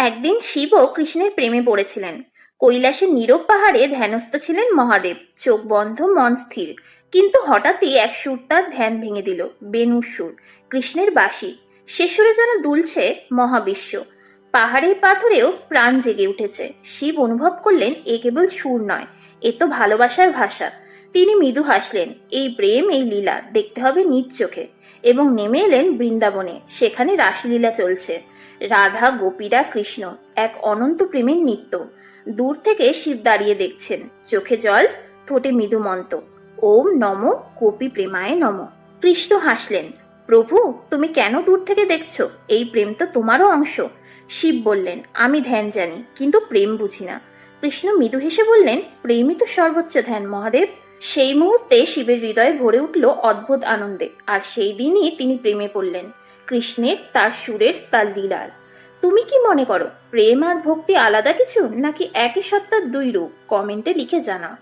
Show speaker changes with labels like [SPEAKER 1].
[SPEAKER 1] একদিন শিবও কৃষ্ণের প্রেমে পড়েছিলেন। কৈলাসের নীরব পাহাড়ে ধ্যানস্থ ছিলেন মহাদেব, চোখ বন্ধ, মন স্থির। কিন্তু হঠাৎই এক সুর তার ধ্যান ভেঙে দিল, বেণুর সুর, কৃষ্ণের বাঁশি। সে সুরে যেন দুলছে মহাবিশ্ব। পাহাড়ের পাথরেও প্রাণ জেগে উঠেছে। শিব অনুভব করলেন এ কেবল সুর নয়, এ তো ভালোবাসার ভাষা। তিনি মৃদু হাসলেন, এই প্রেম, এই লীলা দেখতে হবে নিজ চোখে। এবং নেমে এলেন বৃন্দাবনে। সেখানে রাসলীলা চলছে। রাধা, গোপীরা, কৃষ্ণ, এক অনন্ত প্রেমের নৃত্য। দূর থেকে শিব দাঁড়িয়ে দেখছেন, চোখে জল, ঠোঁটে মৃদু মন্ত্র, ওম নমো গোপী প্রেমায় নমঃ। কৃষ্ণ হাসলেন, প্রভু তুমি কেন দূর থেকে দেখছো? এই প্রেম তো তোমারও অংশ। শিব বললেন, আমি ধ্যান জানি, কিন্তু প্রেম বুঝি না। কৃষ্ণ মৃদু হেসে বললেন, প্রেমই তো সর্বোচ্চ ধ্যান মহাদেব। সেই মুহূর্তে শিবের হৃদয় ভরে উঠল অদ্ভুত আনন্দে। আর সেই দিনই তিনি প্রেমে পড়লেন, কৃষ্ণের, তার সুরের, তার লীলার। তুমি কি মনে করো, প্রেম আর ভক্তি আলাদা কিছু, নাকি একই সত্তার দুই রূপ? কমেন্টে লিখে জানাও।